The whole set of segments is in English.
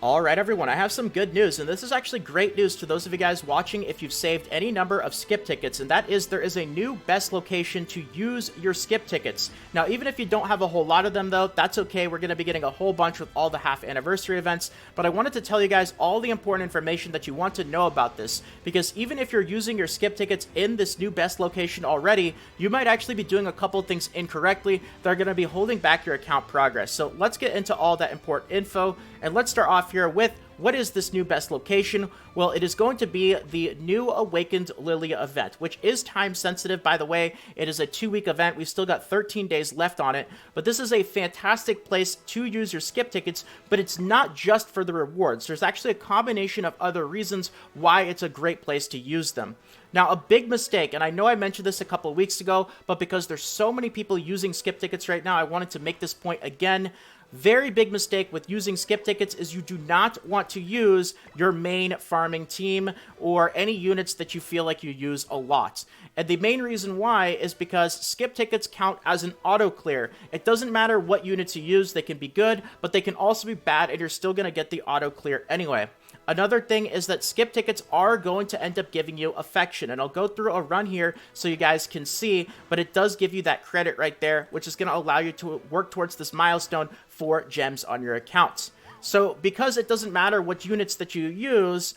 Alright everyone, I have some good news, and this is actually great news to those of you guys watching if you've saved any number of skip tickets, and that is there is a new best location to use your skip tickets. Now even if you don't have a whole lot of them though, that's okay, we're going to be getting a whole bunch with all the half anniversary events, but I wanted to tell you guys all the important information that you want to know about this, because even if you're using your skip tickets in this new best location already, you might actually be doing a couple things incorrectly that are going to be holding back your account progress. So let's get into all that important info, and let's start off here with what is this new best location? Well, it is going to be the new Awakened Lilia event, which is time sensitive, by the way. It is a 2-week event. We've still got 13 days left on it, but this is a fantastic place to use your skip tickets, but it's not just for the rewards. There's actually a combination of other reasons why it's a great place to use them. Now, a big mistake, and I know I mentioned this a couple of weeks ago, but because there's so many people using skip tickets right now, I wanted to make this point again. Very big mistake with using skip tickets is you do not want to use your main farming team or any units that you feel like you use a lot. And the main reason why is because skip tickets count as an auto clear. It doesn't matter what units you use, they can be good, but they can also be bad and you're still going to get the auto clear anyway. Another thing is that skip tickets are going to end up giving you affection, and I'll go through a run here so you guys can see, but it does give you that credit right there, which is going to allow you to work towards this milestone for gems on your accounts. So because it doesn't matter what units that you use,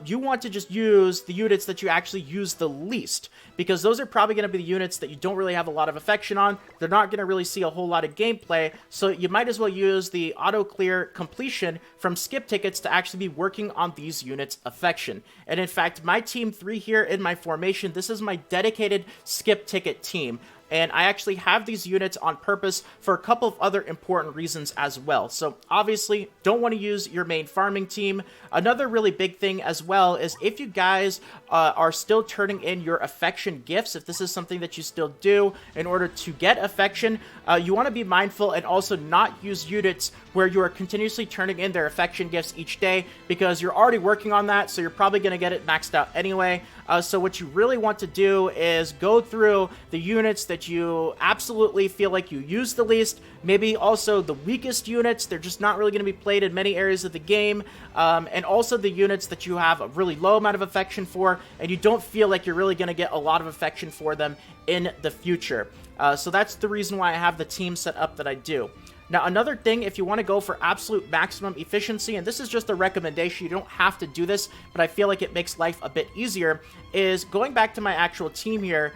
you want to just use the units that you actually use the least, because those are probably going to be the units that you don't really have a lot of affection on. They're not going to really see a whole lot of gameplay, so you might as well use the auto clear completion from skip tickets to actually be working on these units' affection. And in fact, my team 3 here in my formation, this is my dedicated skip ticket team. And I actually have these units on purpose for a couple of other important reasons as well. So obviously, don't want to use your main farming team. Another really big thing as well is if you guys are still turning in your affection gifts, if this is something that you still do in order to get affection, you want to be mindful and also not use units where you are continuously turning in their affection gifts each day, because you're already working on that, so you're probably going to get it maxed out anyway. So what you really want to do is go through the units that you absolutely feel like you use the least, maybe also the weakest units, they're just not really going to be played in many areas of the game, and also the units that you have a really low amount of affection for, and you don't feel like you're really going to get a lot of affection for them in the future. So that's the reason why I have the team set up that I do. Now, another thing, if you want to go for absolute maximum efficiency, and this is just a recommendation, you don't have to do this, but I feel like it makes life a bit easier, is going back to my actual team here.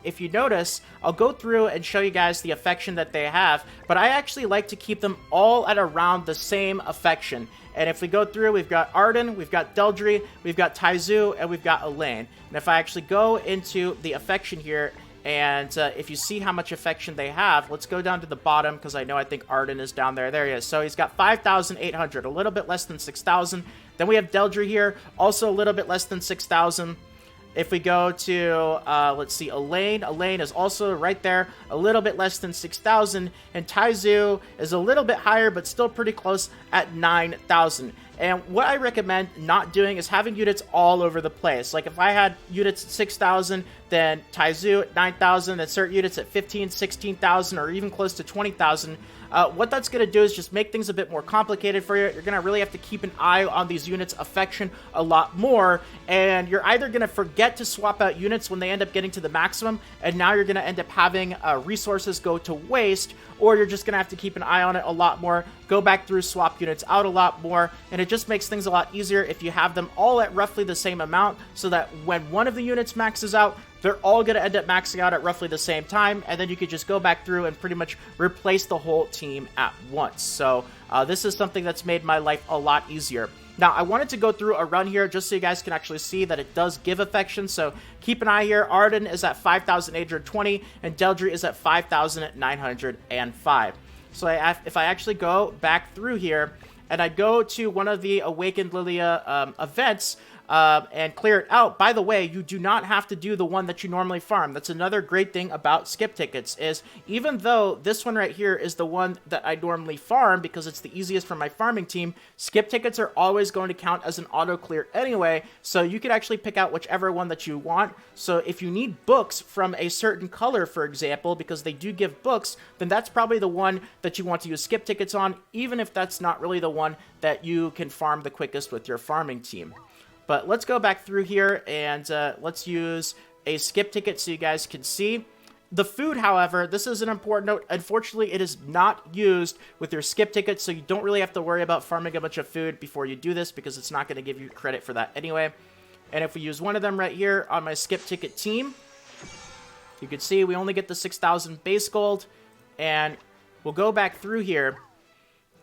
If you notice, I'll go through and show you guys the affection that they have, but I actually like to keep them all at around the same affection. And if we go through, we've got Arden, we've got Deldry, we've got Taizu, and we've got Elaine. And if I actually go into the affection here, and if you see how much affection they have, let's go down to the bottom, because I think Arden is down there. There he is. So he's got 5,800, a little bit less than 6,000. Then we have Deldry here, also a little bit less than 6,000. If we go to, let's see, Elaine is also right there, a little bit less than 6,000. And Taizu is a little bit higher, but still pretty close at 9,000. And what I recommend not doing is having units all over the place. Like if I had units at 6,000, then Taizu at 9,000, then certain units at 15, 16,000, or even close to 20,000. What that's going to do is just make things a bit more complicated for you. You're going to really have to keep an eye on these units' affection a lot more, and you're either going to forget to swap out units when they end up getting to the maximum, and now you're going to end up having resources go to waste, or you're just going to have to keep an eye on it a lot more, go back through, swap units out a lot more, and it just makes things a lot easier if you have them all at roughly the same amount, so that when one of the units maxes out, they're all going to end up maxing out at roughly the same time, and then you could just go back through and pretty much replace the whole team at once. So this is something that's made my life a lot easier. Now, I wanted to go through a run here just so you guys can actually see that it does give affection, so keep an eye here. Arden is at 5,820, and Deldry is at 5,905. So if I actually go back through here, and I go to one of the Awakened Lilia events, and clear it out. By the way, you do not have to do the one that you normally farm. That's another great thing about skip tickets, is even though this one right here is the one that I normally farm because it's the easiest for my farming team, skip tickets are always going to count as an auto clear anyway, so you could actually pick out whichever one that you want. So if you need books from a certain color, for example, because they do give books, then that's probably the one that you want to use skip tickets on, even if that's not really the one that you can farm the quickest with your farming team. But let's go back through here and let's use a skip ticket so you guys can see. The food, however, this is an important note. Unfortunately, it is not used with your skip ticket, so you don't really have to worry about farming a bunch of food before you do this because it's not going to give you credit for that anyway. And if we use one of them right here on my skip ticket team, you can see we only get the 6,000 base gold. And we'll go back through here.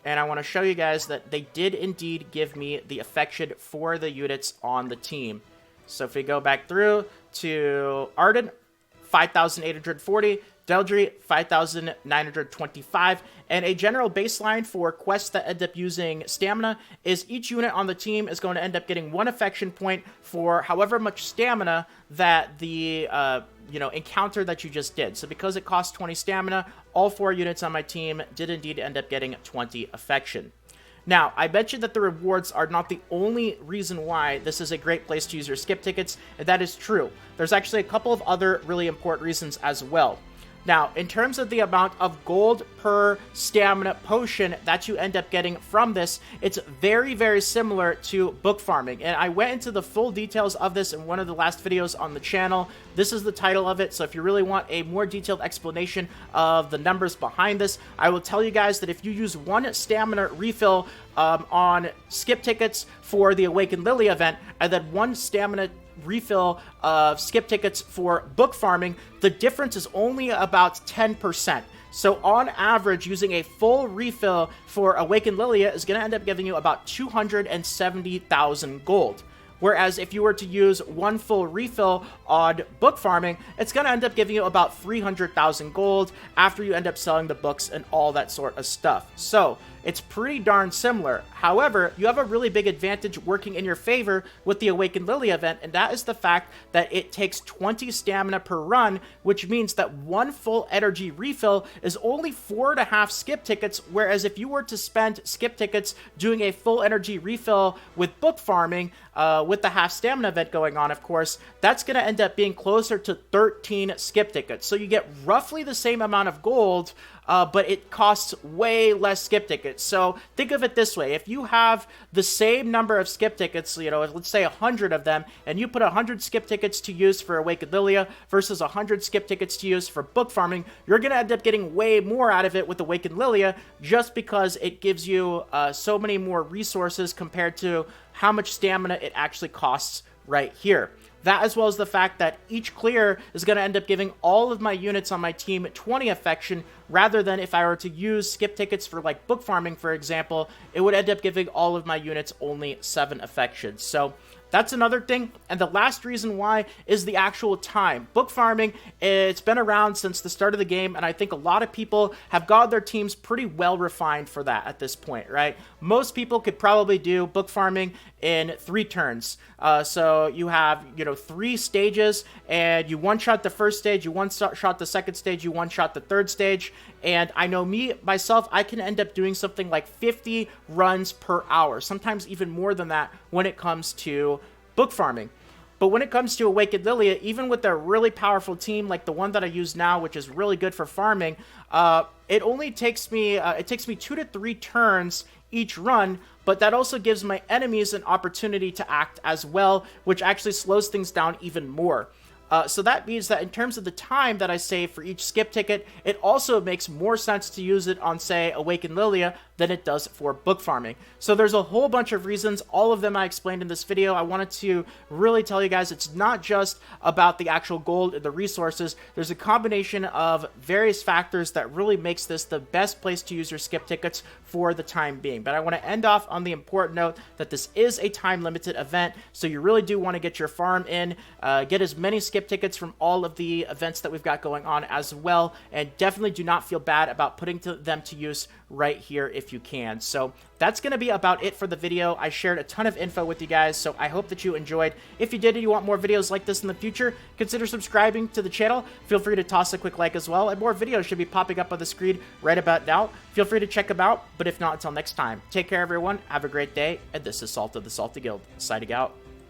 And I want to show you guys that they did indeed give me the affection for the units on the team. So if we go back through to Arden, 5,840, Deldry, 5,925, and a general baseline for quests that end up using stamina is each unit on the team is going to end up getting 1 affection point for however much stamina that the encounter that you just did. So because it costs 20 stamina, all 4 units on my team did indeed end up getting 20 affection. Now, I mentioned that the rewards are not the only reason why this is a great place to use your skip tickets, and that is true. There's actually a couple of other really important reasons as well. Now, in terms of the amount of gold per stamina potion that you end up getting from this, it's very, very similar to book farming. And I went into the full details of this in one of the last videos on the channel. This is the title of it, so if you really want a more detailed explanation of the numbers behind this, I will tell you guys that if you use 1 stamina refill on skip tickets for the Awakened Lily event, and then 1 stamina refill of skip tickets for book farming, the difference is only about 10%. So on average, using a full refill for Awakened Lilia is going to end up giving you about 270,000 gold. Whereas if you were to use 1 full refill on book farming, it's going to end up giving you about 300,000 gold after you end up selling the books and all that sort of stuff. So it's pretty darn similar. However, you have a really big advantage working in your favor with the Awakened Lily event, and that is the fact that it takes 20 stamina per run, which means that 1 full energy refill is only 4.5 skip tickets, whereas if you were to spend skip tickets doing a full energy refill with book farming, with the half stamina event going on, of course, that's going to end up being closer to 13 skip tickets. So you get roughly the same amount of gold, but it costs way less skip tickets. So think of it this way. If you have the same number of skip tickets, let's say 100 of them, and you put 100 skip tickets to use for Awakened Lilia versus 100 skip tickets to use for book farming, you're going to end up getting way more out of it with Awakened Lilia just because it gives you so many more resources compared to how much stamina it actually costs right here. That, as well as the fact that each clear is going to end up giving all of my units on my team 20 affection, rather than if I were to use skip tickets for like book farming, for example, it would end up giving all of my units only 7 affection. So that's another thing. And the last reason why is the actual time. Book farming, it's been around since the start of the game, and I think a lot of people have got their teams pretty well refined for that at this point, right? Most people could probably do book farming in 3 turns. So you have, 3 stages, and you one-shot the first stage, you one-shot the second stage, you one-shot the third stage, and I know myself, I can end up doing something like 50 runs per hour, sometimes even more than that when it comes to book farming. But when it comes to Awakened Lilia, even with a really powerful team like the one that I use now, which is really good for farming, it only takes me 2 to 3 turns each run, but that also gives my enemies an opportunity to act as well, which actually slows things down even more. So that means that in terms of the time that I save for each skip ticket, it also makes more sense to use it on, say, Awakened Lilia than it does for book farming. So there's a whole bunch of reasons, all of them I explained in this video. I wanted to really tell you guys it's not just about the actual gold and the resources. There's a combination of various factors that really makes this the best place to use your skip tickets for the time being. But I want to end off on the important note that this is a time-limited event, so you really do want to get your farm in, get as many skip tickets from all of the events that we've got going on as well, and definitely do not feel bad about putting them to use right here if if you can. So that's going to be about it for the video. I shared a ton of info with you guys, so I hope that you enjoyed. If you did and you want more videos like this in the future, consider subscribing to the channel. Feel free to toss a quick like as well, and more videos should be popping up on the screen right about now. Feel free to check them out, but if not, until next time, take care everyone, have a great day, and this is Salt of the Salty Guild, signing out.